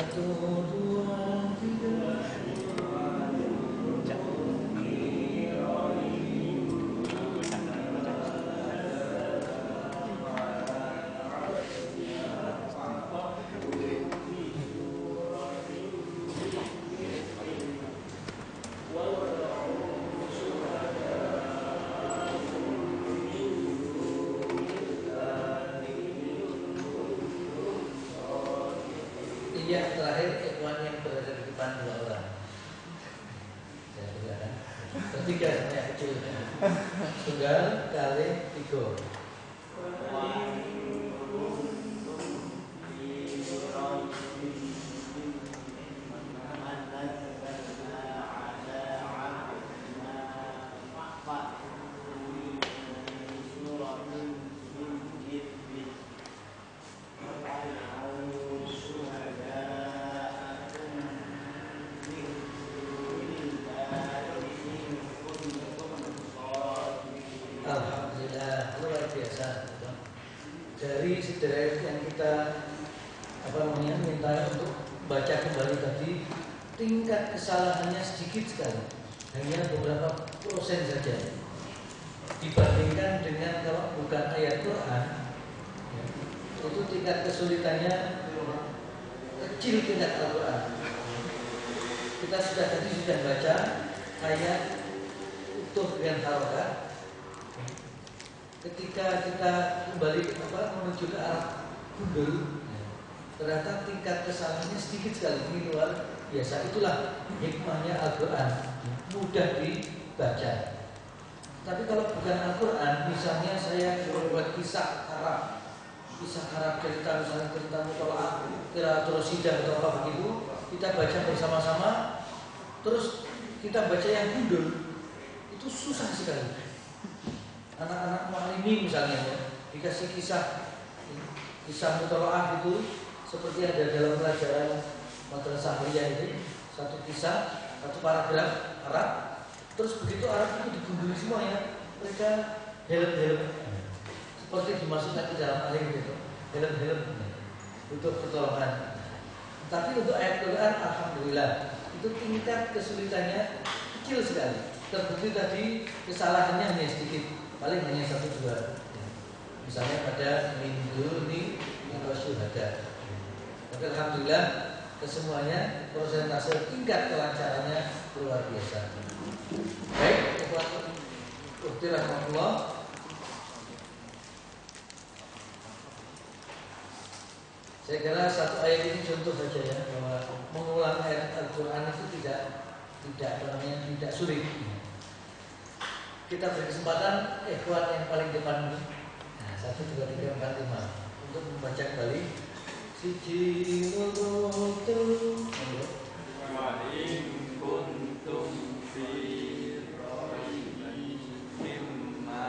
Satu, dua, tiga. Yang terakhir ikhwan yang berada di depan 2 orang. Saya bilang ketiga sebenarnya kecil. Tunggal kali 3. Alhamdulillah, luar biasa. Dari sederhana yang kita minta untuk baca kembali tadi, tingkat kesalahannya sedikit sekali, hanya beberapa persen saja. Dibandingkan dengan kalau bukan ayat Quran, itu tingkat kesulitannya kecil tingkat Al-Quran. Kita sudah baca ayat utuh dengan harokat. Ketika kita kembali menuju ke arah gundul, ternyata tingkat kesalahannya sedikit sekali. Ini luar biasa. Itulah hikmahnya Al-Quran, mudah dibaca. Tapi kalau bukan Al-Quran, misalnya saya membuat kisah Arab cerita, misalnya cerita mutolak, literatur sidang atau apa begitu, kita baca bersama-sama, terus kita baca yang gundul, itu susah sekali. Anak-anak mu'alimi misalnya dikasih kisah mutolak itu seperti ada dalam pelajaran madrasah Sahriyah ini, satu kisah, satu paragraf Arab, terus begitu Arab itu digundul semuanya, mereka helm seperti dimasukkan ke dalam air gitu, helm butuh pertolongan. Tapi untuk ayat Quran, alhamdulillah, itu tingkat kesulitannya kecil sekali. Terbukti tadi kesalahannya hanya sedikit, paling hanya 1-2. Misalnya pada minggu ini atau syuhada. Tapi alhamdulillah kesemuanya persentase tingkat kelancarannya luar biasa. Baik, rahmatullah. Saya kira satu ayat ini contoh saja ya, bahwa mengulang ayat Al-Quran itu tidak sulit. Kita beri kesempatan ikhwan yang paling depan ini. Nah, 1, 2, 3, 4, 5 untuk membaca kembali. Siji loro wa in kuntum fi raibin mimma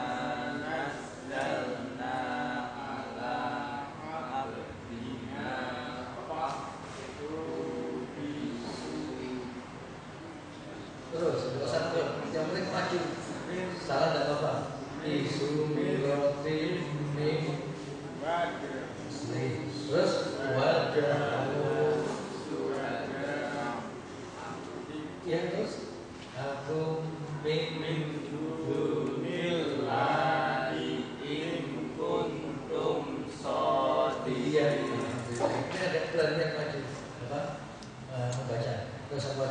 nazzalna ala abdina terus satu yang paling maju. Salah tidak apa-apa. Isumiratin min terus wajah ya terus aku min dunillahi in kuntum shadiqin. Ini ada pelarian maju membaca terus apa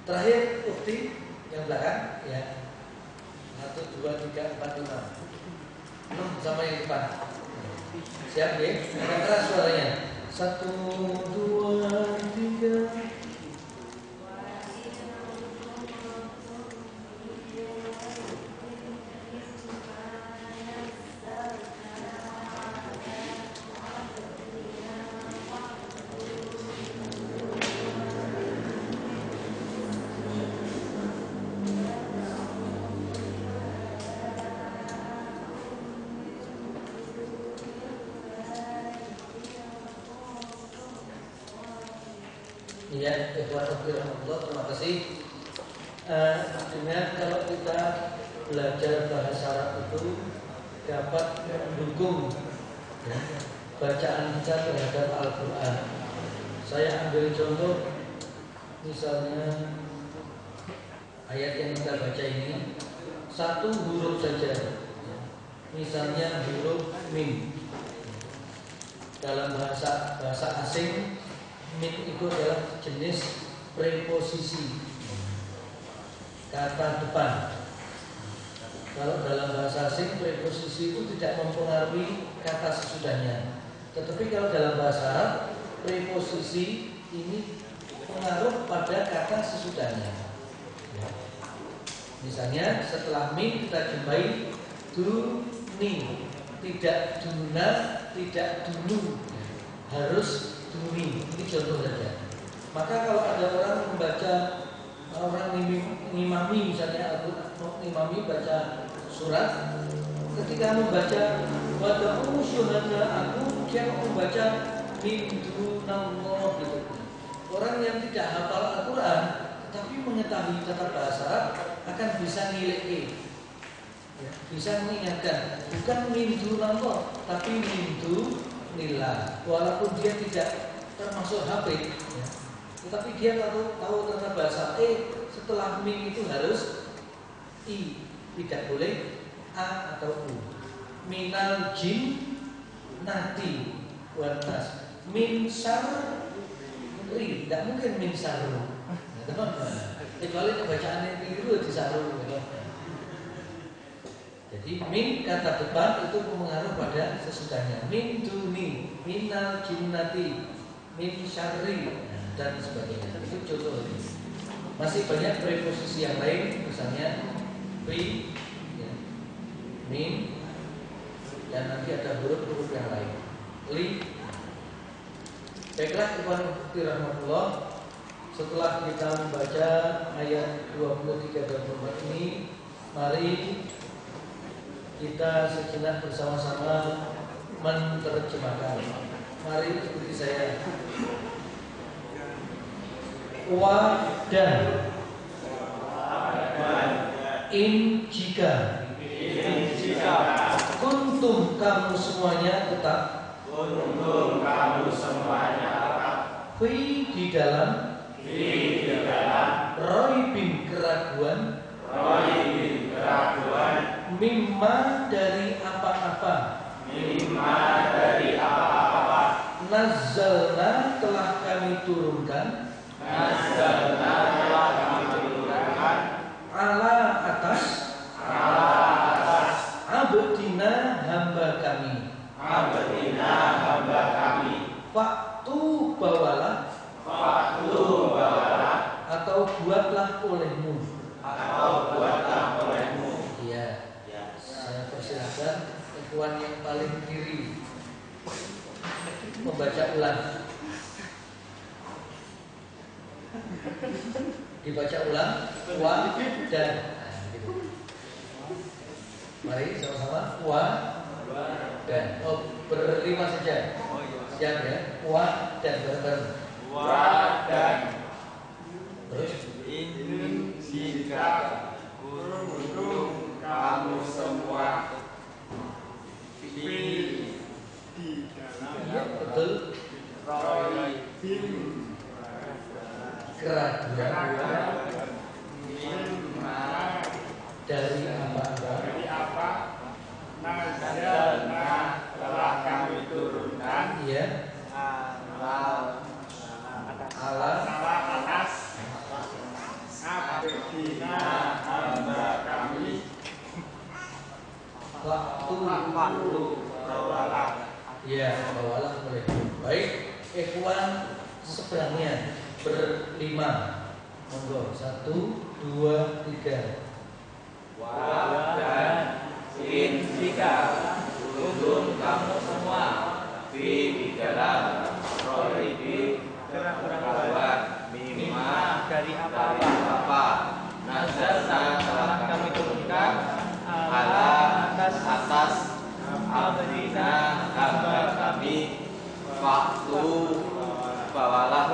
terakhir bukti yang belakang ya 1, 2, 3, 4, 5 6 sama yang depan. Siap ya? Agak keras suaranya. 1, 2, 3. Ya, terima kasih. Dengan kalau kita belajar bahasa Arab itu dapat mendukung bacaan kita terhadap Al-Quran. Saya ambil contoh, misalnya ayat yang kita baca ini satu huruf saja, misalnya huruf mim. Dalam bahasa asing, mim itu adalah jenis preposisi, kata depan. Kalau dalam bahasa asing, preposisi itu tidak mempengaruhi kata sesudahnya. Tetapi kalau dalam bahasa Arab, preposisi ini pengaruh pada kata sesudahnya. Misalnya setelah min kita jumpai duni, tidak duna, tidak dulu, harus duni. Ini contoh saja. Maka kalau ada orang membaca, orang ngimami misalnya, ngimami baca surat, ketika membaca wada'u syuhada aku, dia membaca min dunallah gitu. Orang yang tidak hafal Al-Quran tetapi mengetahui tata bahasa Arab akan bisa nilai, ya, bisa mengingatkan bukan min dunallah tapi min dunillah, walaupun dia tidak termasuk hafid, ya. Tetapi dia tahu tata bahasa. Setelah min itu harus i, tidak boleh a atau u. Minal jin nati wanas, min syarri, tidak mungkin min syarru, kecuali kebacaan yang keliru di syarru. Jadi min kata depan itu mengaruh pada sesudahnya. Min duni, minal jinnati, min syarri, dan sebagainya. Itu contoh ini. Masih banyak preposisi yang lain, misalnya fi, ya, min, dan nanti ada huruf-huruf yang lain. Li. Baiklah, ikhwan rahmatullah, setelah kita membaca ayat 23-24 ini, mari kita sejenak bersama-sama menerjemahkan. Mari ikuti saya. Dan in jika kuntum kamu semuanya tetap fi di dalam roibin keraguan mimma dari apa-apa nazzalna telah kami turunkan ala atas abdina hamba kami faktu bawalah atau buatlah olehmu. Iya, saya persilakan ikhwan yang paling kiri membaca ulang. Dibaca ulang, wa dan. Mari sama-sama wa dan. Berlima saja. Siap ya? Wa dan bareng-bareng. Wa dan. Terus In jika kuntum kamu semua di dalam, ya, betul. roibin Keraguan mimma dari apa-apa nazzalna telah kami turunkan ya ala atas abdina hamba kami waktu bawalah. ya bawalah boleh. Baik, ikhwan sebenarnya berlima, monggo 1, 2, 3. Dan in jika kuntum kamu semua di dalam roibi keraguan mimma dari apa nazalna telah kami turunkan ala atas abdina hamba kami waktu bawalah.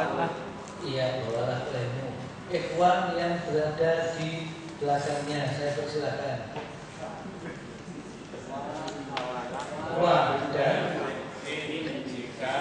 Iya, bawalah olehmu. Ikhwan yang berada di belakangnya, saya persilakan. Wa dan Jika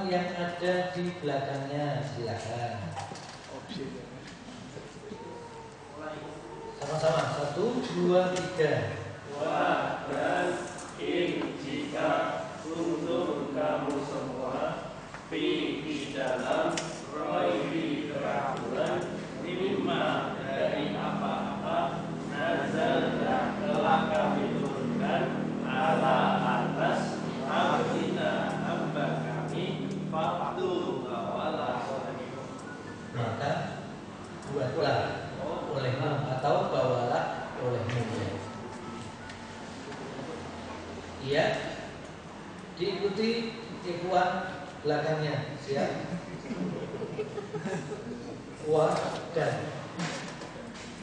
yang ada di belakangnya. Silakan. Sama-sama. 1, 2, 3. Wa dan in jika untuk kamu semua di dalam roibi keraguan mimma dari apa-apa nazalna telah kami turunkan ala atas abdina hamba kami faktu wala. Maka buatlah olehmu atau bawalah olehmu. Iya, diikuti ikhwan belakangnya. Siap? Wa dan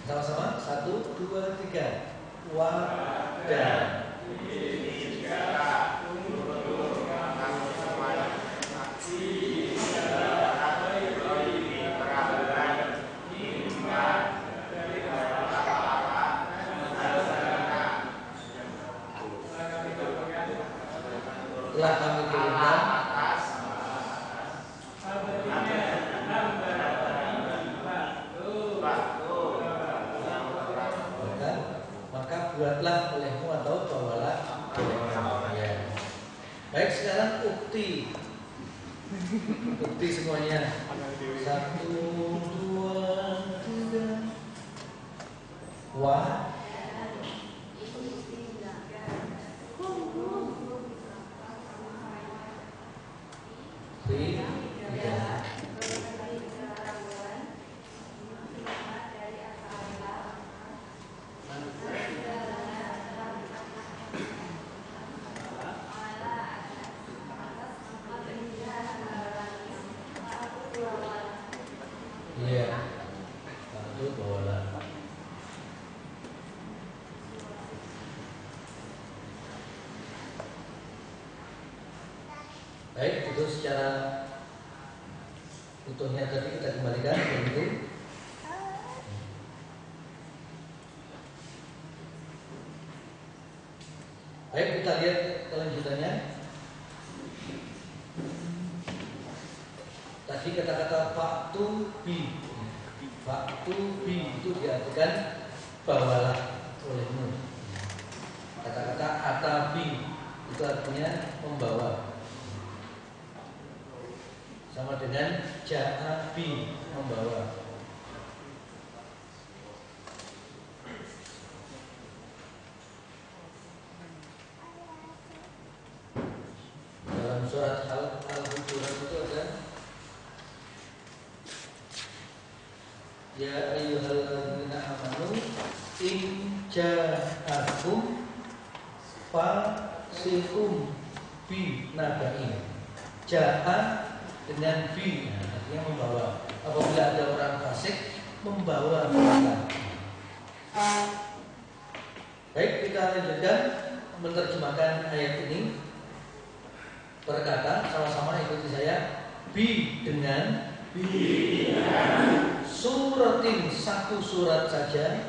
sama-sama. 1, 2, 3. Wa dan. Telah kami turunkan maka buatlah olehmu atau bawalah olehmu. Ya. Baik, sekarang ukti semuanya. 1, 2, 3. Wa fi ya. Iya. Satu bawalah. Baik, itu secara utuhnya tadi kita kembalikan begitu. Baik, kita lihat kelanjutannya. Tadi kata-kata faktu bi. Faktu bi itu diartikan bawalah olehmu. Kata-kata atabi itu artinya membawa. Sama dengan ja'abi, membawa. Dalam surat Al-Hujurat itu ada ya ayyuhalladzina amanu in ja'akum fasiqum bi naba'in. Ja'a dengan bi, artinya membawa. Apabila ada orang fasik membawa berita. Baik, kita lanjutkan menerjemahkan ayat ini. Berkata sama-sama ikuti saya. Bi dengan suratin, satu surat saja.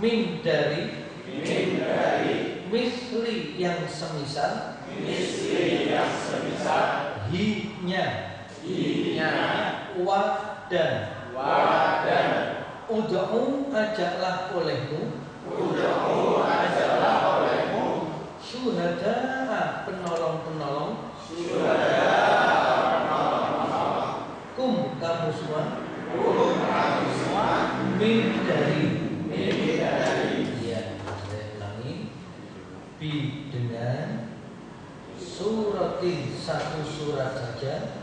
Min dari misli yang semisal. Hi-nya wa dan ud'u ajaklah olehmu syuhada'a penolong-penolong kum kamu semua min dari ya, saya ulangi. Bi dengan suratin, satu surat saja.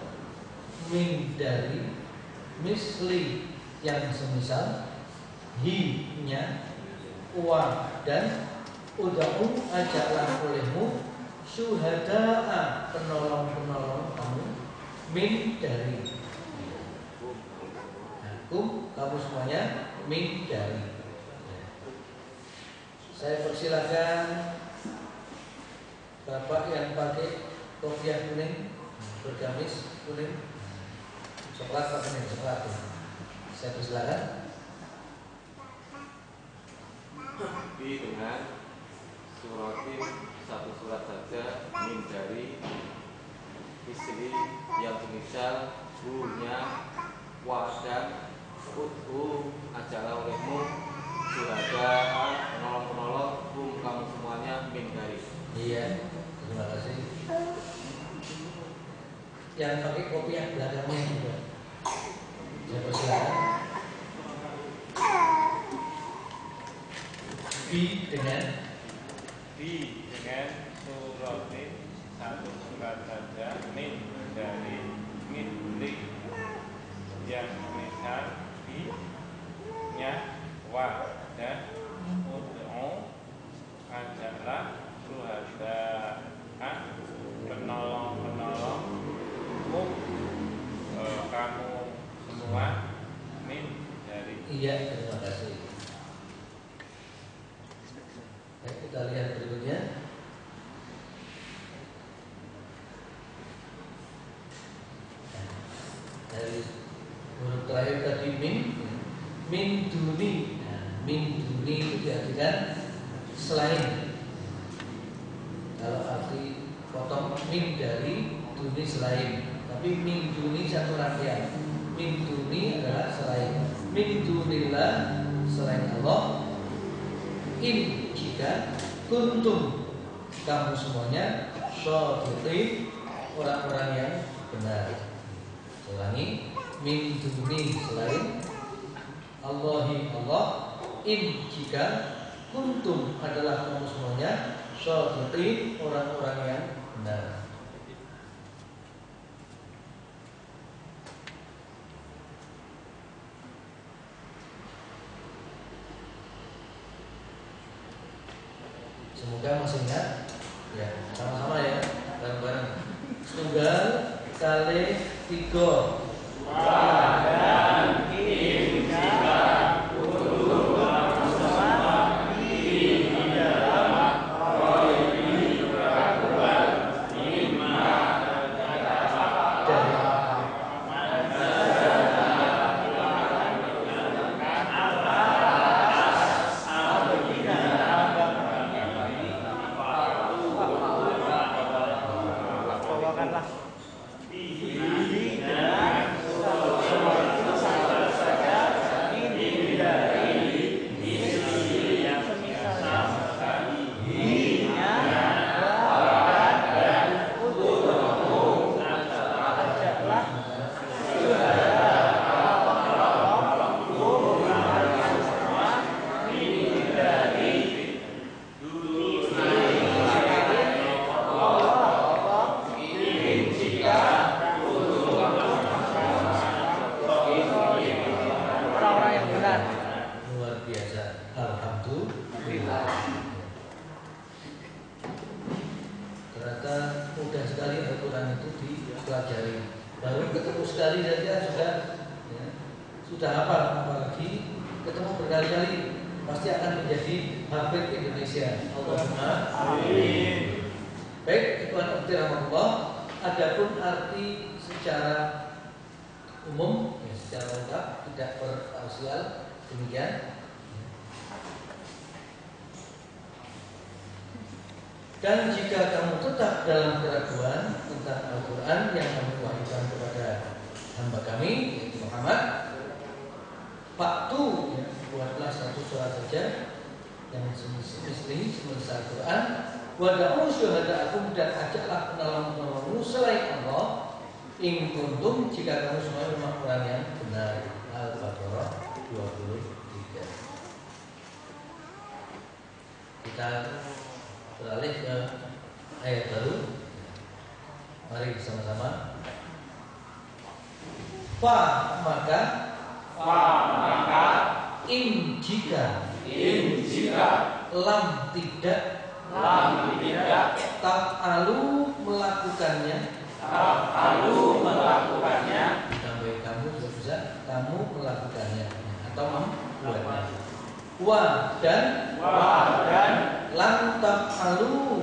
Min dari misli yang semisal. Hi-nya wa dan ud'u ajaklah olehmu syuhada'a penolong-penolong kamu min dari. Kum kamu semuanya min dari. Saya persilakan Bapak yang pakai kopiah kuning, bergamis kuning, coklat apa kuning, coklat. Saya persilakan. Bi dengan suratin satu surat saja min dari istri yang semisal hu-nya wa dan ud'u ajalah olehmu syuhada penolong-penolong kamu semuanya min dari. Iya, terima kasih. Yang pakai kopi yang belakangnya juga. Saya persilakan. Bi dengan suratin satu surat saja min dari mitli yang misal bi nya wa dan ud'u ajalah syuhada penolong-penolong kamu semua min dari. iya, terima kasih. Baik, kita lihat berikutnya. Dari huruf terakhir tadi min duni. Min duni itu diartikan selain. Kalau arti potong min dari duni selain, tapi min duni satu rangkaian. Min duni adalah selain. Min dunillah selain Allah. In jika kuntum kamu semuanya shodiqin orang-orang yang benar. Ulangi, min duni selain Allahi Allah. In jika kuntum adalah kamu semuanya shodiqin orang-orang yang benar. Semoga masih ingat. Ya, sama-sama ya, bareng-bareng. Tunggal kali tiga. Dan jika untuk kamu semua di dalam rohi keraguan lima sudah hafal, apalagi ketemu berkali-kali pasti akan menjadi hafid Indonesia. Allahumma amin. Baik, ikhwan fillah, adapun arti secara umum, ya, secara lengkap, tidak berparsial, demikian. Dan jika kamu tetap dalam keraguan tentang Al-Quran yang kami wahyukan kepada hamba kami, yaitu Muhammad, Faktu, ya, buatlah satu surat saja yang semisal Al-Quran. Wada'u syuhada'akum, dan ajaklah penolong-penolongmu selain Allah. In kuntum, jika kamu semua memang orang yang benar. Al-Baqarah 23. Kita beralih ke ayat baru. Mari bersama-sama. Maka in jika lam tidak taf'alu melakukannya sampai kamu juga bisa kamu melakukannya atau membuatnya. Dan lam taf'alu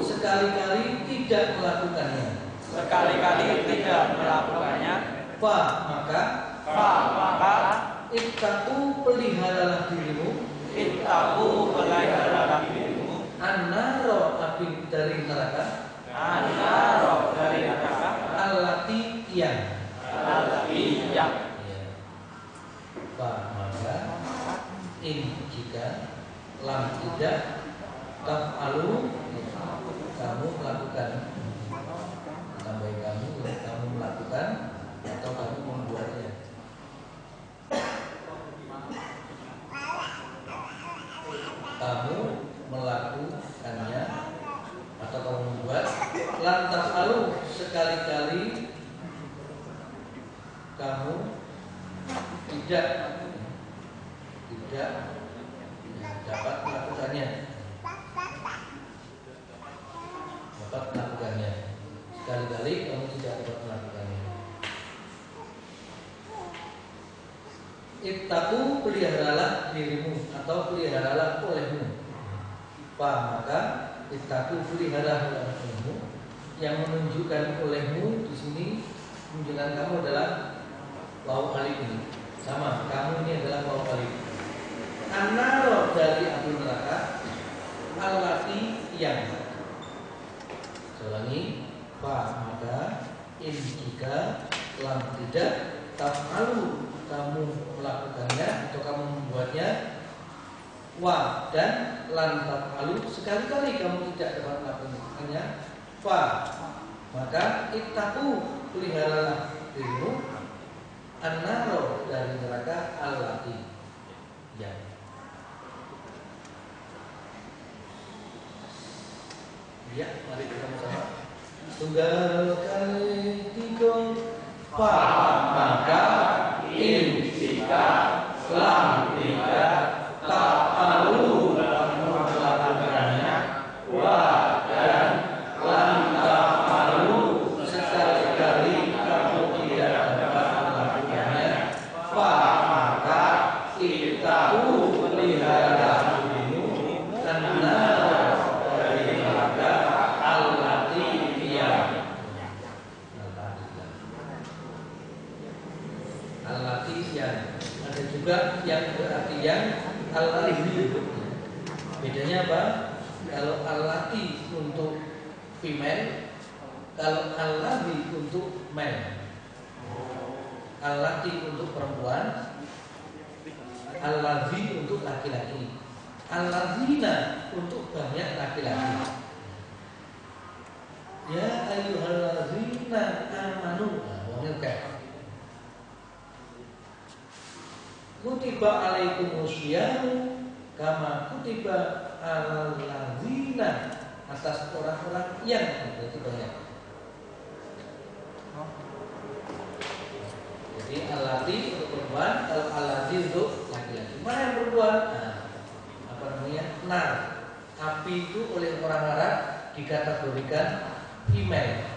sekali-kali tidak melakukannya. Maka ittaqu peliharalah dirimu An-naro api dari neraka. An-naro dari neraka. Allati yang. Allati yang. Maka jika lam tidak taf'alu kamu melakukan, tambahin kamu melakukan atau kamu membuatnya. Kamu melakukannya atau kamu membuat, lam taf'alu sekali-kali kamu tidak dapat melakukannya. Sekali-kali kamu tidak dapat melakukannya. Ittaqu, peliharalah dirimu atau peliharalah olehmu. Maka ittaqu, peliharalah olehmu. Yang menunjukkan olehmu di sini menunjukkan kamu adalah waw alif ini. Sama, kamu ini adalah waw alif. An-naro dari api neraka, allati yang. Ulangi, maka jika lam tidak taf'alu kamu melakukannya atau kamu membuatnya, dan lam taf'alu sekali-kali kamu tidak dapat melakukannya, maka ittaqu, peliharalah dirimu, an-naro dari neraka, allati yang. Ya, mari kita sama. Tunggal kali tiga, maka jika lam tidak taf'alu melakukannya, dan lam taf'alu sekali-kali kamu tidak dapat melakukannya, maka ittaqu, peliharalah dirimu, karena ada juga yang berarti yang al-lazi. Bedanya apa? Kalau al-lati untuk female, kalau al-lazi untuk male. Al-lati untuk perempuan, al-lazi untuk laki-laki, al-lazina untuk banyak laki-laki. Ya ayyuhallazina amanu. Kutiba alaikumusyamu kama kutiba alal ladzina, atas orang-orang yang, berarti banyak. Jadi alati untuk perempuan, kalau alati untuk laki-laki. Mana yang perempuan? Apa namanya? Nar. Api itu oleh orang Arab dikategorikan female.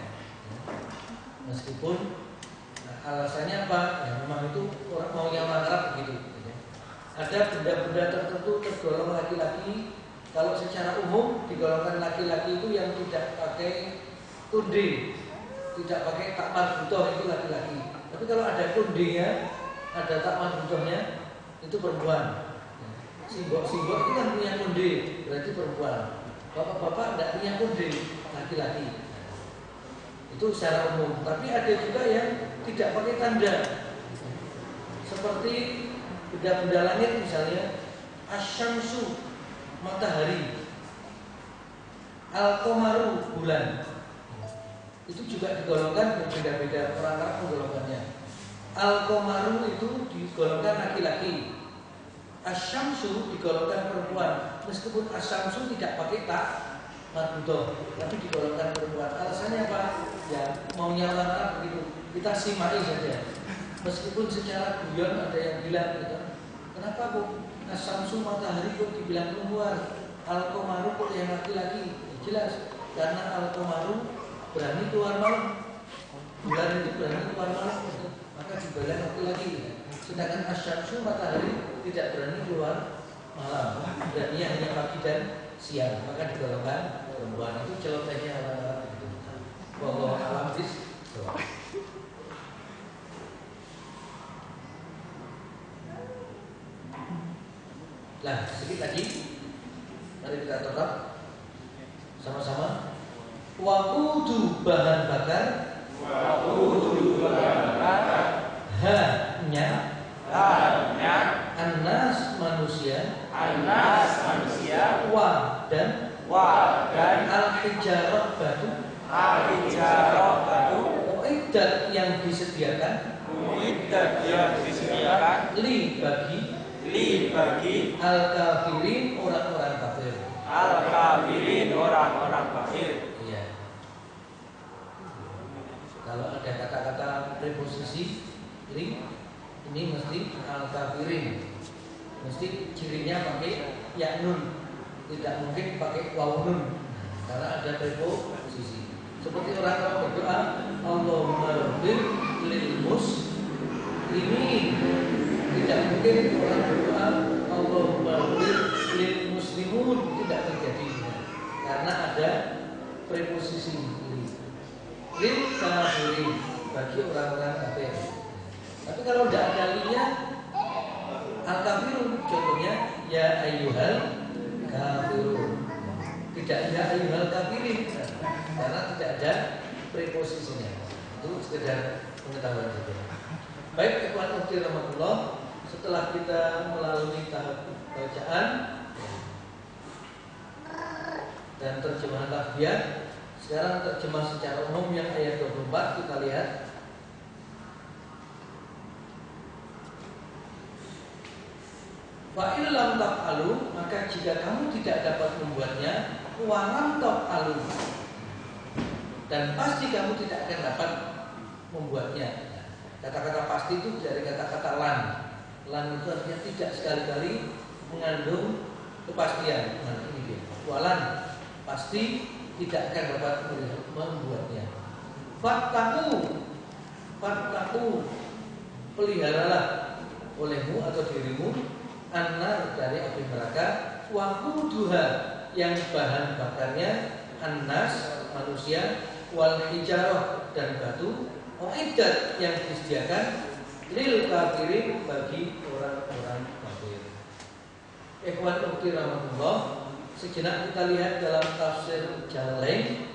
Meskipun alasannya apa? Ya memang itu orang maunya orang Arab begitu. Ada benda-benda tertentu tergolong laki-laki. Kalau secara umum digolongkan laki-laki itu yang tidak pakai kunde, tidak pakai tak marbutoh, itu laki-laki. Tapi kalau ada kundenya, ada tak marbutohnya, itu perempuan. Simbol-simbol itu kan punya kunde, berarti perempuan. Bapak-bapak tidak punya kunde, laki-laki. Itu secara umum. Tapi ada juga yang tidak pakai tanda, seperti benda-benda langit misalnya, asyamsu matahari, al-qamaru bulan. Itu juga digolongkan, berbeda-beda orang Arab menggolongkannya. Al-qamaru itu digolongkan laki-laki, asyamsu digolongkan perempuan. Meskipun asyamsu tidak pakai tak marbutoh, tapi digolongkan perempuan. Alasannya apa? Ya maunya orang Arab begitu. Kita simai saja. Meskipun secara guyon ada yang bilang gitu, kenapa kok asyamsu matahari kok dibilang perempuan, al-qamaru kok yang laki-laki? Ya, jelas karena al-qamaru berani keluar malam, bulan itu berani keluar malam, maka dibilang laki-laki. Sedangkan asyamsu matahari tidak berani keluar malam, dan ia hanya pagi dan siang, maka digolongkan perempuan. Itu celotehnya orang-orang itu. Wallahu a'lam bishawab. Nah, sedikit lagi, mari kita tetap Sama-sama. Waqudu bahan bakar. Waqudu bahan bakar. Hanya. Hanya. Annas manusia. Annas manusia. Dan al-hijarah batu. Al-hijarah batu. Uiddat yang disediakan. Uiddat yang disediakan. Li bagi al-kafirin orang-orang kafir. Al-kafirin orang-orang kafir. Iya. Kalau ada kata-kata preposisi li, ini mesti al-kafirin. Mesti cirinya pakai ya nun. Tidak mungkin pakai waw nun. Karena ada preposisi. Seperti orang kalau berdoa, Allahumma ighfir lil muslimin. Tidak mungkin orang berdoa Allahumma ighfir lil muslimun, tidak terjadi. Karena ada preposisi lil kafirin, bagi orang-orang kafir. Tapi kalau tidak ada linya, al-kafirun, contohnya ya ayyuhal kafirun. Tidak ya ayyuhal kafirin, karena tidak ada preposisinya. Itu sekedar pengetahuan saja. Baik, ikhwan ukhti rahmatullah, setelah kita melalui tahap bacaan dan terjemahan lafziah, sekarang terjemah secara umum yang ayat 24 kita lihat. Fa illam taf'alu, maka jika kamu tidak dapat membuatnya, wa lam taf'alu, dan pasti kamu tidak akan dapat membuatnya. Kata-kata pasti itu dari kata-kata lan. Lan itu artinya tidak, sekali-kali mengandung kepastian. Nah, ini dia. Walan, pasti tidak akan dapat membuatnya. Fattaku, peliharalah olehmu atau dirimu annar, dari api neraka, waquduha, yang bahan bakarnya annas manusia, wal hijarah, dan batu, uiddat, yang disediakan lil kafirin, bagi orang-orang kafir. Ikhwan ukhti rahmatullah, sejenak kita lihat dalam tafsir Jalalain,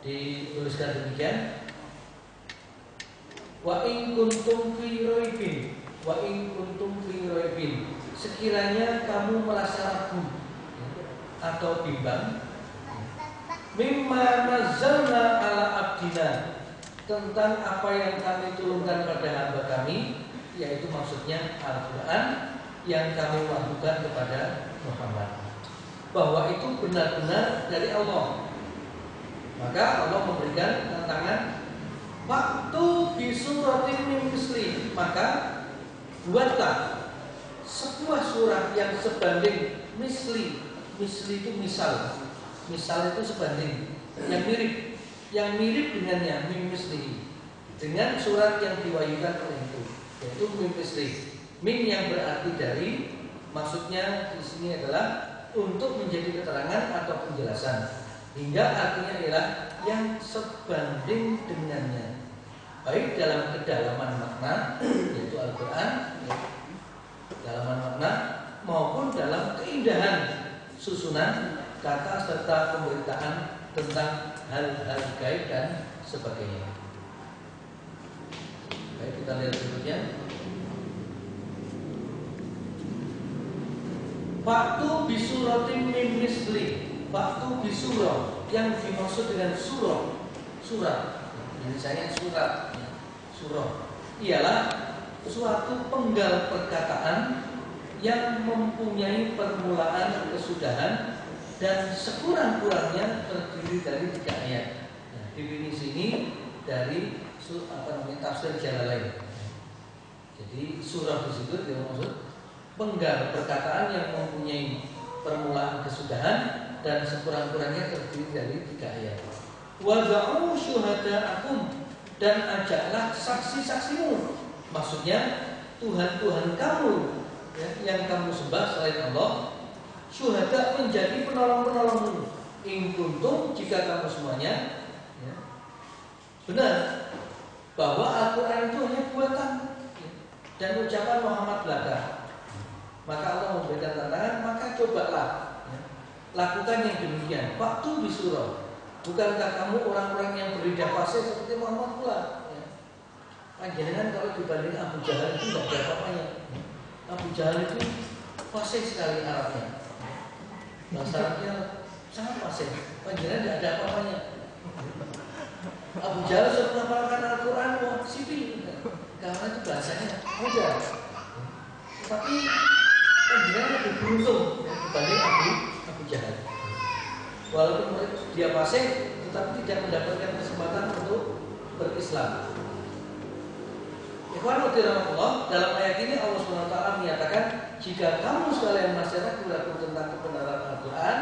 dituliskan demikian: wa in kuntum fi raibin, sekiranya kamu merasa ragu atau bimbang, mimma nazzalna ala abdina, tentang apa yang kami turunkan pada hamba kami, yaitu maksudnya Al-Quran yang kami wahyukan kepada Muhammad, bahwa itu benar-benar dari Allah. Maka Allah memberikan tantangan, waktu bisuratin min misli, maka buatlah sebuah surat yang sebanding misli. Misli itu misal itu sebanding, yang mirip dengannya, min misli, dengan surat yang diwahyukan oleh itu, yaitu min misli. Min yang berarti dari, maksudnya di sini adalah untuk menjadi keterangan atau penjelasan, hingga artinya ialah yang sebanding dengannya, baik dalam kedalaman makna, yaitu Al-Quran, kedalaman makna, maupun dalam keindahan susunan kata serta pemberitaan tentang hal-hal gaib dan sebagainya. Baik, kita lihat berikutnya. Faktu bisuratin min misli. Faktu bisurah, yang dimaksud dengan surat. Jadi saya surah ialah suatu penggal perkataan yang mempunyai permulaan kesudahan dan sekurang-kurangnya terdiri dari 3 ayat. Nah, definisi ini dari tafsir Jalalain. Jadi surah tersebut yang maksud penggal perkataan yang mempunyai permulaan kesudahan dan sekurang-kurangnya terdiri dari 3 ayat. Wada'u syuhada'akum, dan ajaklah saksi-saksimu, maksudnya Tuhan-Tuhan kamu, ya, yang kamu sembah selain Allah, syuhada, menjadi penolong-penolongmu. In kuntum, jika kamu semuanya, ya, benar bahwa Al-Quran itu hanya buatan, ya, dan ucapan Muhammad belaka. Maka Allah memberikan tantangan, maka cobalah ya, lakukan yang demikian. Waktu bisurah. Bukankah kamu orang-orang yang beridah fasih seperti Muhammad pula? Ya. Panjenengan kalau dibanding Abu Jahal itu tidak ada apa-apanya. Abu Jahal itu fasih sekali Arabnya. Bahasa Arabnya sangat fasih. Panjenengan tidak ada apa-apanya. Abu Jahal sudah menghafalkan Al-Quran, wah sipil. Karena itu bahasanya mudah. Tapi panjenengan lebih beruntung dibanding Abu Jahal. Walaupun dia fasih, tetapi tidak mendapatkan kesempatan untuk berislam. Ikhwan fillah, dalam ayat ini Allah SWT menyatakan, jika kamu sekalian masyarakat ragu tentang kebenaran Al-Quran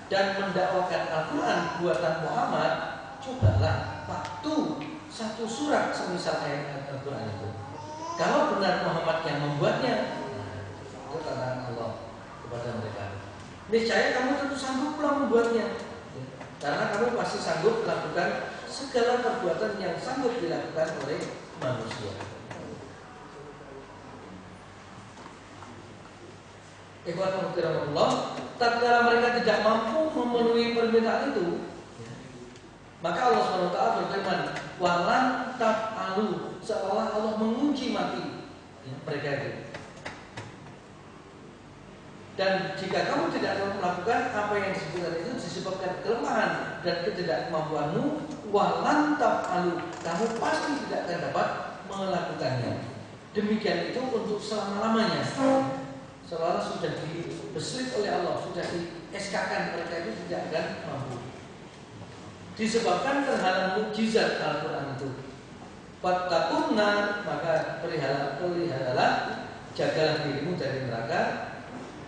dan mendakwakan Al-Quran buatan Muhammad, cobalah waktu satu surat semisal ayat Al-Quran itu. Kalau benar Muhammad yang membuatnya, itu tantangan Allah kepada mereka. Niscaya kamu tentu sanggup pula membuatnya, karena kamu pasti sanggup melakukan segala perbuatan yang sanggup dilakukan oleh manusia. Ikhwan fillah, tatkala mereka tidak mampu memenuhi permintaan itu, maka Allah SWT berfirman, walan taf'alu, seolah Allah mengunci mati mereka itu. Dan jika kamu tidak melakukan apa yang disebutkan itu disebabkan kelemahan dan ketidakmampuanmu, walan taf'alu, kamu pasti tidak akan dapat melakukannya. Demikian itu untuk selama-lamanya. Seolah sudah dibesit oleh Allah, sudah di-SK-kan, mereka itu tidak akan mampu. Disebabkan terhalang mukjizat Al-Quran itu. Fattakunna, maka peliharalah, jagalah dirimu dari neraka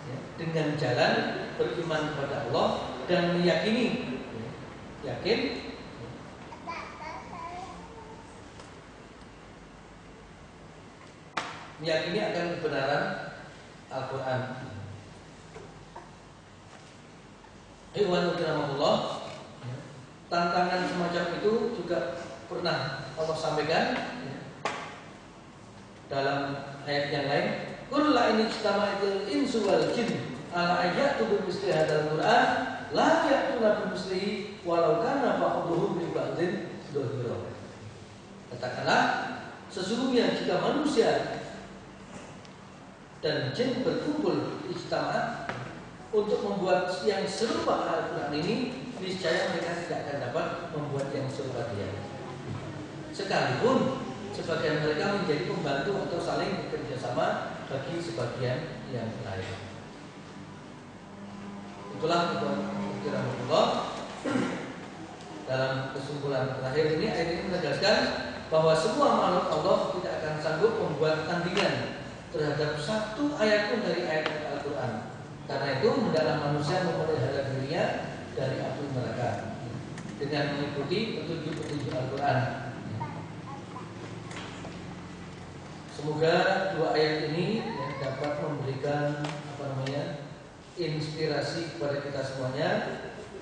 ya, dengan jalan beriman kepada Allah dan meyakini, yakin meyakini akan kebenaran Al-Quran. Ikhwan fillah, tantangan semacam itu juga pernah Allah sampaikan dalam ayat yang lain. Qul la in ijtama'atil insu wal jin ala ayatu bi misli hadzal Qur'an la ya'tuna bi mislihi walau kana ba'dhuhum li ba'dhin dhahira. Katakanlah, sesungguhnya jika manusia dan jin berkumpul ijtama' untuk membuat yang serupa Al-Quran ini, niscaya mereka tidak akan dapat membuat yang serupa dia. Sekalipun sebagian mereka menjadi pembantu atau saling bekerja sama bagi sebagian yang lain. Itulah Allah. Dalam kesimpulan terakhir ini, ayat ini menegaskan bahwa semua makhluk Allah tidak akan sanggup membuat tandingan terhadap satu ayat pun dari ayat Al-Quran. Karena itu hendaklah manusia memelihara dirinya dari api neraka dengan mengikuti petunjuk-petunjuk Al-Quran. Semoga dua ayat ini dapat memberikan inspirasi kepada kita semuanya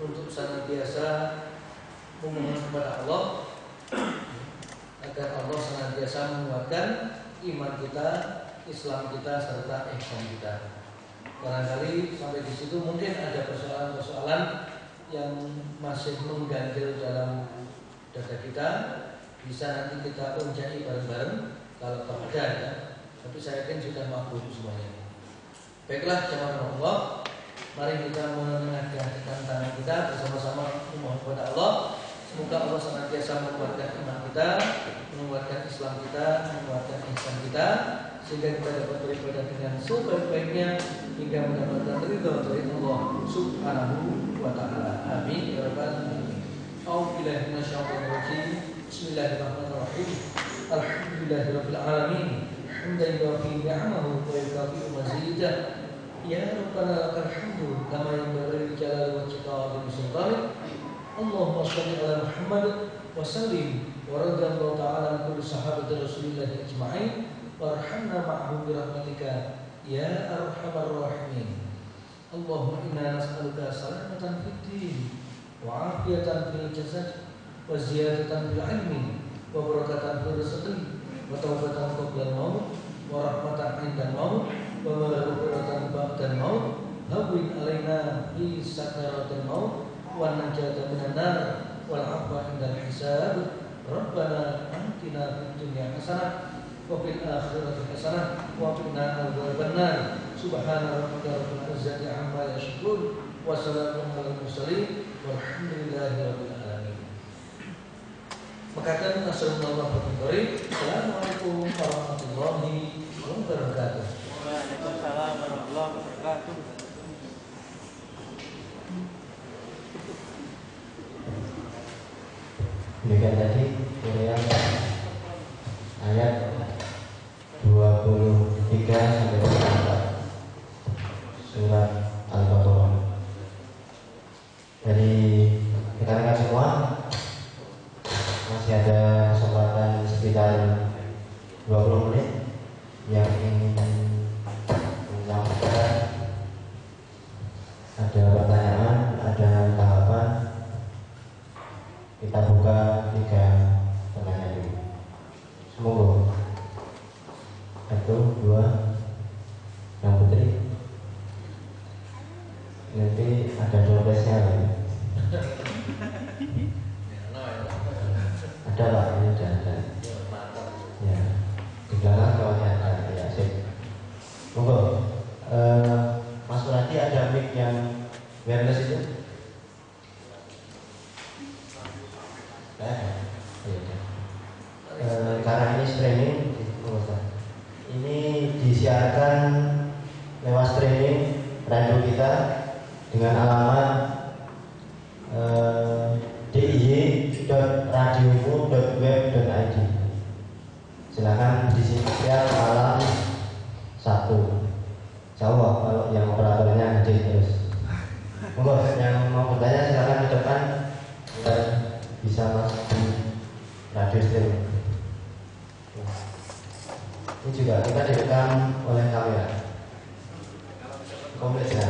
untuk senantiasa memohon kepada Allah agar Allah senantiasa menguatkan iman kita, Islam kita, serta ihsan kita. Barangkali sampai di situ mungkin ada persoalan-persoalan yang masih mengganjil dalam dada kita, bisa nanti kita unjai bareng-bareng kalau ada ya. Tapi saya yakin sudah mampu semuanya. Baiklah jemaah Allah, mari kita menengadahkan tangan kita bersama-sama memohon kepada Allah. Semoga Allah senantiasa menguatkan iman kita, menguatkan Islam kita, menguatkan ihsan kita, sehingga kita dapat beribadah dengan sebaik-baiknya hingga mendapatkan ridha dari Allah Subhanahu wa taala. Amin ya rabbal alamin. A'udzubillahi minasyaitonir rajim. Bismillahirrahmanirrahim. Alhamdulillahirabbil alamin. Hamdan yuwafi ni'amahu wa yukafi mazidah. Ya Rabbana lakal hamdu kama yanbaghi li jalali wajhika wa li sultanik. Allahumma shalli ala Muhammad wa sallim wa radhiyallahu ta'ala an kulli sahabati Rasulillah ajma'in. Warhamna ma'hum birahmatika ya arhamar rahimin. Allahumma inna nas'aluka salamatan fid din wa afiyatan fil jasad wa ziyadatan fil ilmi wa barakatan fil rizqi wa taubatan qabla al-maut wa rahmatan 'inda al-maut ومغفرة بعد الموت هون علينا في سكرات الموت والنجاة من النار والعفو عند الحساب ربنا آتنا في الدنيا حسنة وفي الآخرة حسنة وقنا عذاب النار سبحان ربك رب العزة عما يصفون وسلام على المرسلين والحمد لله رب العالمين. Maka Nasrullah Fatimuri, Assalamualaikum warahmatullahi wabarakatuh. Waalaikumsalam warahmatullahi wabarakatuh. Demikian tadi uraian ayat 23 sampai 24 surat Al-Baqarah. Dari rekan-rekan semua masih ada kesempatan sekitar 20 menit yang ingin menyampaikan, ada pertanyaan, ada tahapan. Kita buka 3 pertanyaan dulu. Semoga 1, 2, yang putri. Nanti ada dompetnya lagi. Ada lah, ini ada. Ya, di belakang bawahnya ada. Ya, sip. Monggo. Mas Surati ada mic yang wireless itu? Karena ini streaming, ini disiarkan lewat streaming radio kita dengan alamat diy.radiomu.web.id. Silakan disiarkan malam 1. Jawab kalau yang operatornya hadir terus. Monggo yang mau bertanya silakan ke depan dan bisa masuk di radio streaming. Ini juga kita direkam oleh kamera. Komplit ya.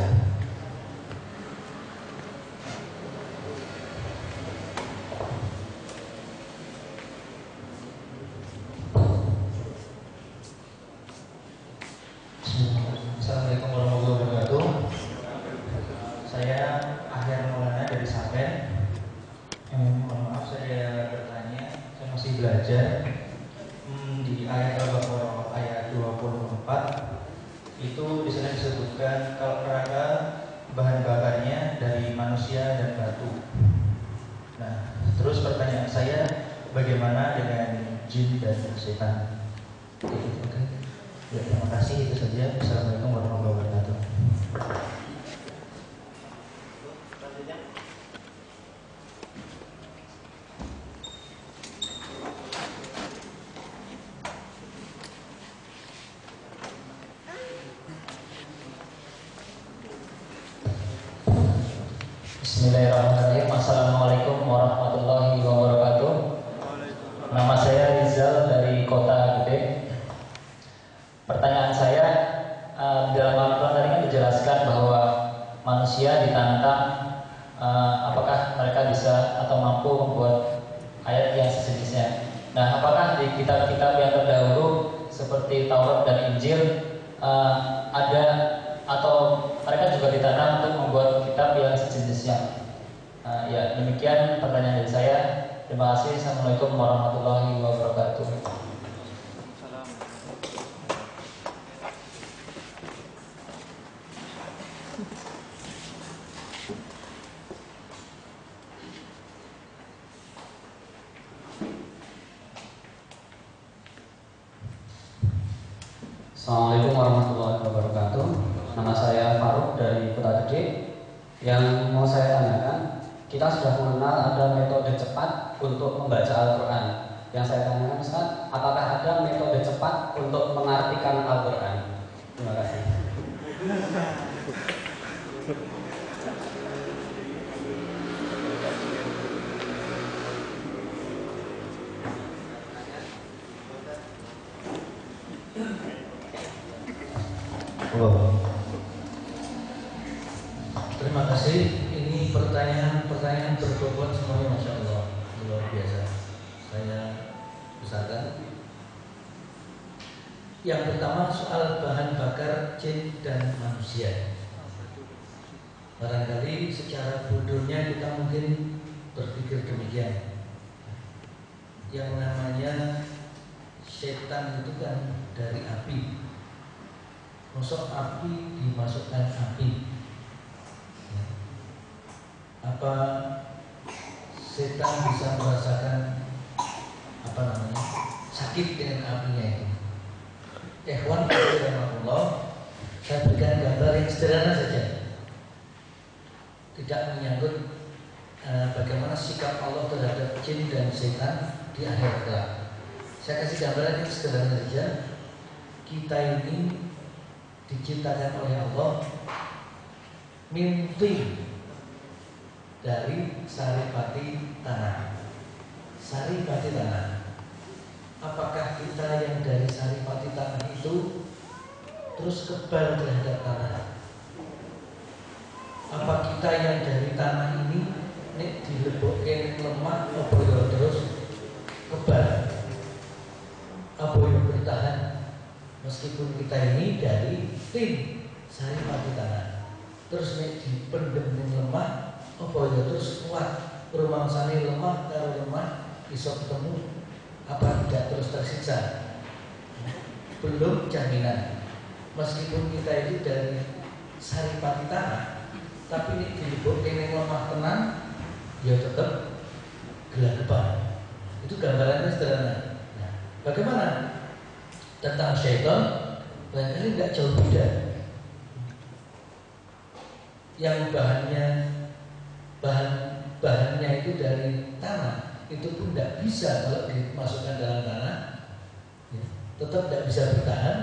Assalamualaikum warahmatullahi wabarakatuh. Saya Akhir Maulana dari Saben. Mohon maaf saya bertanya, saya masih belajar di ayat Al-Baqarah ayat 24 itu di sana disebutkan kalau neraka bahan bakarnya dari manusia dan batu. Nah, terus pertanyaan saya, bagaimana dengan jin dan setan? Oke. Ya, terima kasih, itu saja. Assalamualaikum warahmatullahi wabarakatuh. Bismillahirrahmanirrahim. Assalamualaikum warahmatullahi wabarakatuh. Nama saya Rizal dari Kota Gede. Pertanyaan saya, dalam Al-Quran tadi kan dijelaskan bahwa manusia ditantang apakah mereka bisa atau mampu membuat ayat yang sejenisnya. Nah, apakah di kitab-kitab yang terdahulu seperti Taurat dan Injil ada atau mereka juga ditantang untuk membuat kitab yang sejenisnya? Ya, demikian pertanyaan dari saya. Terima kasih. Assalamualaikum warahmatullahi wabarakatuh. Assalamualaikum warahmatullahi wabarakatuh. Nama saya Faruk dari Kota Gede. Yang mau saya tanyakan, kita sudah mengenal ada metode cepat untuk membaca Al-Quran. Yang saya tanyakan, Ustaz, apakah ada metode cepat untuk mengartikan Al-Quran? Terima kasih. Terima kasih. Ini pertanyaan berbobot semuanya, masya Allah, luar biasa. Saya besarkan. Yang pertama soal bahan bakar jin dan manusia. Barangkali secara bodohnya kita mungkin berpikir demikian. Yang namanya setan itu kan dari api. Masuk api dimasukkan api. Apa setan bisa merasakan sakit dengan apinya itu? Ikhwan fillah, saya berikan gambar yang sederhana saja, tidak menyangkut bagaimana sikap Allah terhadap jin dan setan di akhirat kelak. Saya kasih gambaran yang sederhana saja. Kita ini diciptakan oleh Allah mimpi dari saripati tanah. Saripati tanah. Apakah kita yang dari saripati tanah itu terus kebal terhadap tanah? Apa kita yang dari tanah ini nek dilebokke lemah apa terus kebal? Apa yang bertahan? Meskipun kita ini dari tim saripati tanah, terus nek dipendem lemah apa ya terus kuat? Rumangsane lemah karo lemah iso ketemu, apa tidak terus tersiksa? Belum jaminan. Meskipun kita itu dari saripati tanah, tapi ini dilebokke ning lemah tenang, ya tetap gelagapan. Itu gambarannya sederhana. Nah, bagaimana tentang syaitan? Barangkali tidak jauh beda. Yang bahannya itu dari tanah, itu pun tidak bisa kalau dimasukkan dalam tanah, ya, tetap tidak bisa bertahan.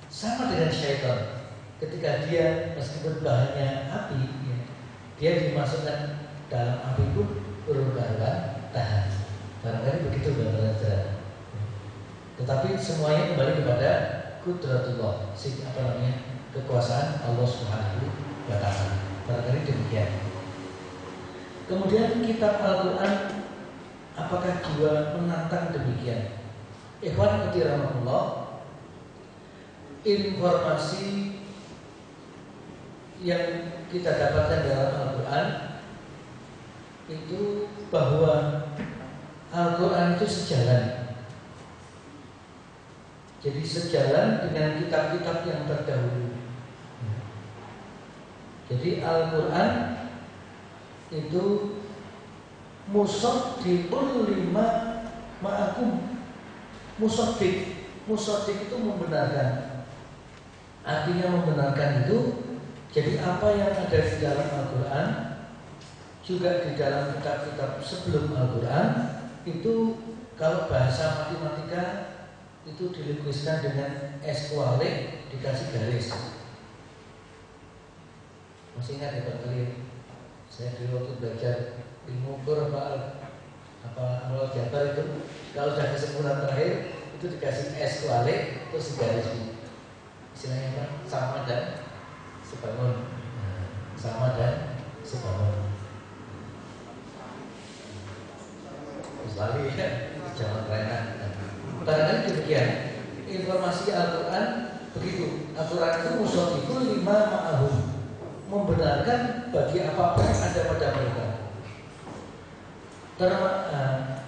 Sama dengan syaitan, ketika dia meskipun bahannya api, ya, dia dimasukkan dalam api pun berubah tahan. Barangkali begitu gambaran. Tetapi semuanya kembali kepada qudratullah, kekuasaan Allah Subhanahu wa taala. Barangkali demikian. Kemudian kitab Al-Qur'an, apakah juga menantang demikian? Ikhwan fillah, informasi yang kita dapatkan dalam Al-Qur'an itu bahwa Al-Qur'an itu sejalan. Jadi sejalan dengan kitab-kitab yang terdahulu. Jadi Al-Quran itu musaddiqul lima ma'akum. Musaddiq itu membenarkan. Artinya membenarkan itu, jadi apa yang ada di dalam Al-Quran juga di dalam kitab-kitab sebelum Al-Quran itu, kalau bahasa matematika itu dilukiskan dengan S kualik dikasih garis. Masih ingat ya Pak kalian? Saya dulu waktu belajar ilmu ukur apa awal jabar itu, kalau sudah kesimpulan terakhir itu dikasih S kualik terus garis. Istilahnya apa? Sama dan sebangun. Sama dan sebangun. Misalnya ya, jangan kerenan. Barangkali demikian. Informasi Al-Quran begitu. Al-Quran itu musaddiqul lima ma'ahum, membenarkan bagi apa-apa yang ada pada mereka.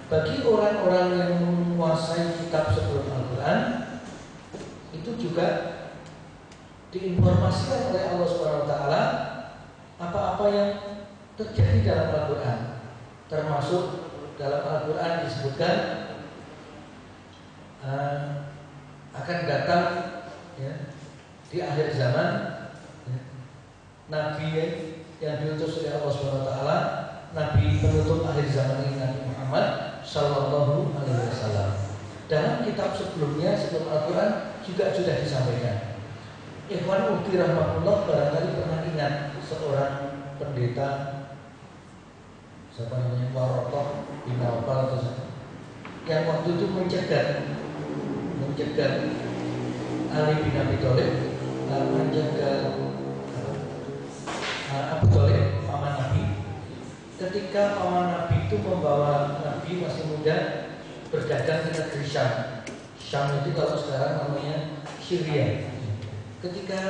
Bagi orang-orang yang menguasai kitab sebelum Al-Quran, itu juga diinformasikan oleh Allah SWT apa-apa yang terjadi dalam Al-Quran. Termasuk dalam Al-Quran disebutkan akan datang, ya, di akhir zaman, ya, Nabi yang diutus oleh Allah SWT, Nabi penutup akhir zaman ini, Nabi Muhammad Sallallahu Alaihi Wasallam. Dalam kitab sebelumnya, sebelum Al-Quran juga sudah disampaikan. Ikhwan Uti rahmatullah barangkali pernah ingat seorang pendeta, siapa namanya, Warokoh bin Nawfal atau siapa, yang waktu itu mencegat Ali bin Abi Thalib, menjaga Abu Thalib, paman Nabi. Ketika paman Nabi itu membawa Nabi masih muda berdagang ke negeri Syam. Syam itu kalau sekarang namanya Syria. Ketika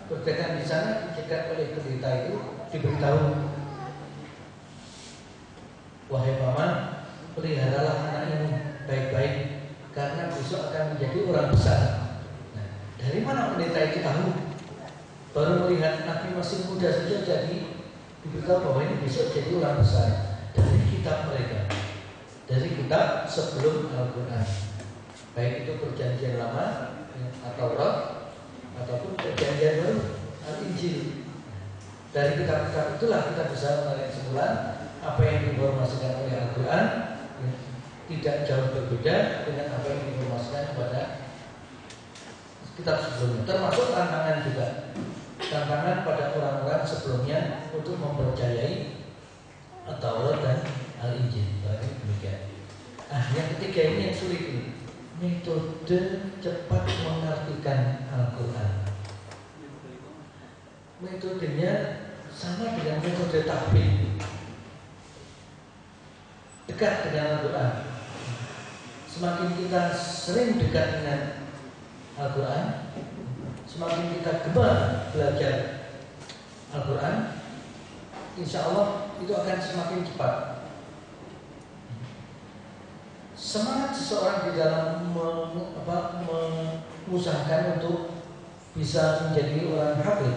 berdagang di sana dicegat oleh pendeta itu, diberitahu, wahai paman, peliharalah anak ini baik-baik karena besok akan menjadi orang besar. Nah, dari mana pendeta itu tahu? Baru melihat Nabi masih muda saja jadi diberitahu bahwa ini besok jadi orang besar. Dari kitab mereka, dari kitab sebelum Al-Quran, baik itu perjanjian lama atau Taurat ataupun perjanjian baru Al-Injil. Dari kitab-kitab itulah kita bisa menarik kesimpulan apa yang diinformasikan oleh Al-Quran tidak jauh berbeda dengan apa yang diinformasikan kepada kitab sebelumnya. Termasuk tantangan juga, tantangan pada orang-orang sebelumnya untuk mempercayai Taurat dan Al-Injil. Demikian. Yang ketiga ini yang sulit ini, metode cepat mengartikan Al-Quran. Metodenya sama dengan metode tahfidz, dekat dengan Al-Quran. Semakin kita sering dekat dengan Al-Quran, semakin kita gemar belajar Al-Quran, insya Allah itu akan semakin cepat. Semangat seseorang di dalam mengusahakan untuk bisa menjadi orang hafid,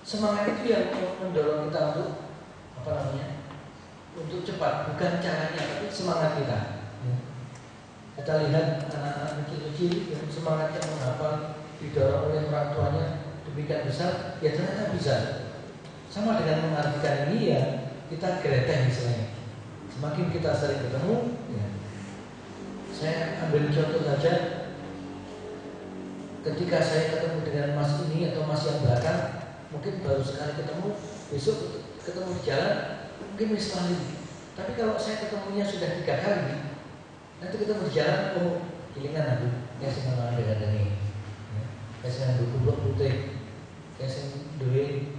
semangat itu yang mendorong kita untuk untuk cepat, bukan caranya tapi semangat kita. Kita lihat anak-anak kecil-kecil yang semangatnya menghafal didorong oleh orang tuanya demikian besar, ya ternyata bisa. Sama dengan mengartikan ini ya, kita gereteh misalnya. Semakin kita sering ketemu, ya. Saya ambil contoh saja. Ketika saya ketemu dengan mas ini atau mas yang belakang, mungkin baru sekali ketemu, besok ketemu di jalan, mungkin misalnya. Tapi kalau saya ketemunya sudah 3 kali, nanti ketemu di jalan, gilingan aku, ya senang dengan ini, ya senang dukung putih, ya senang duit.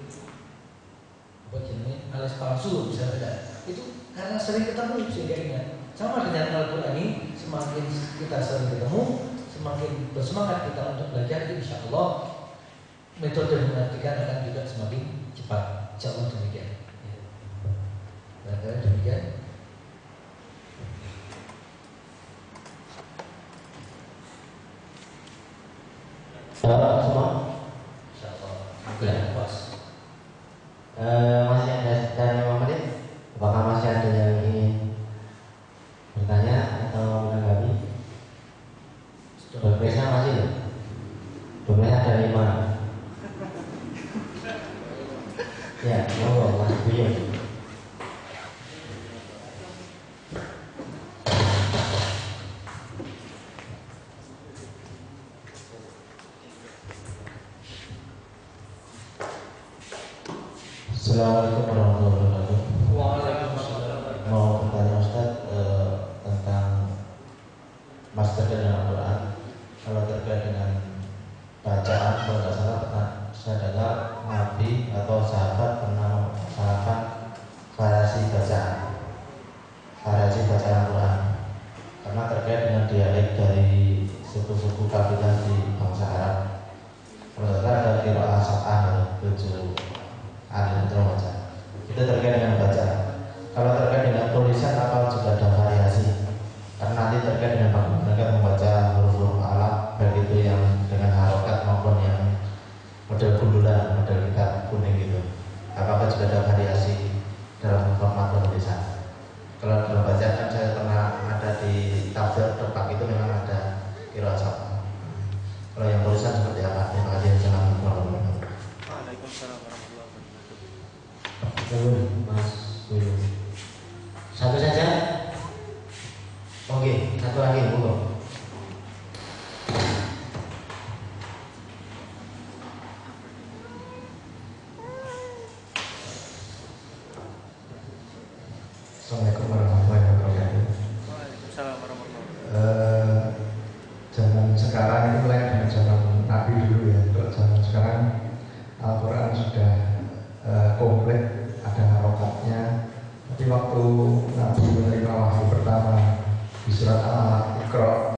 Jenis alis palsu misalnya, itu karena sering ketemu sehingga ingat. Sama dengan Al-Quran ini, semakin kita sering ketemu, semakin bersemangat kita untuk belajar, insya Allah metode mengartikan akan juga semakin cepat. Insya Allah demikian. Barangkali demikian. Semua? Insya Allah. Mungkin pas. Masih ada 5 menit. Apakah masih ada yang ingin bertanya atau menanggapi? Dompetnya masih loh. Dompetnya ada 5. Ya, monggo Mas Buyung. Assalamualaikum warahmatullahi wabarakatuh. Waalaikumsalam. Mau bertanya Ustaz tentang master dan Al-Quran. Kalau terkait dengan bacaan, kalau tidak salah pernah saya dengar Nabi atau sahabat pernah melaksanakan variasi bacaan Al-Quran. Karena terkait dengan dialek dari suku-suku kabilah di bangsa Arab. Kalau ada qiraah sab'ah 7 ada macam. Itu terkait dengan bacaan. Kalau terkait dengan tulisan apa juga ada variasi. Karena nanti terkait dengan mereka membaca huruf-huruf Arab, baik itu yang dengan harokat maupun yang model gundulan, model kitab kuning gitu. Apakah juga ada variasi dalam format penulisan? Kalau dalam bacaan kan saya pernah ada di tafsir Depak itu memang ada qiraah sab'ah. Kalau yang tulisan seperti apa? Terima kasih. Assalamualaikum warahmatullahi wabarakatuh. Waalaikumsalam warahmatullahi wabarakatuh. Mas Buyung. Satu saja. Oke, satu lagi, monggo. Assalamualaikum warahmatullahi wabarakatuh. Waalaikumsalam warahmatullahi wabarakatuh. Zaman sekarang itu lain dengan zaman Nabi dulu ya. Kalau zaman sekarang Al-Quran sudah komplit, ada harokatnya. Tapi waktu Nabi menerima wahyu pertama di surat Al-Alaq, Iqra,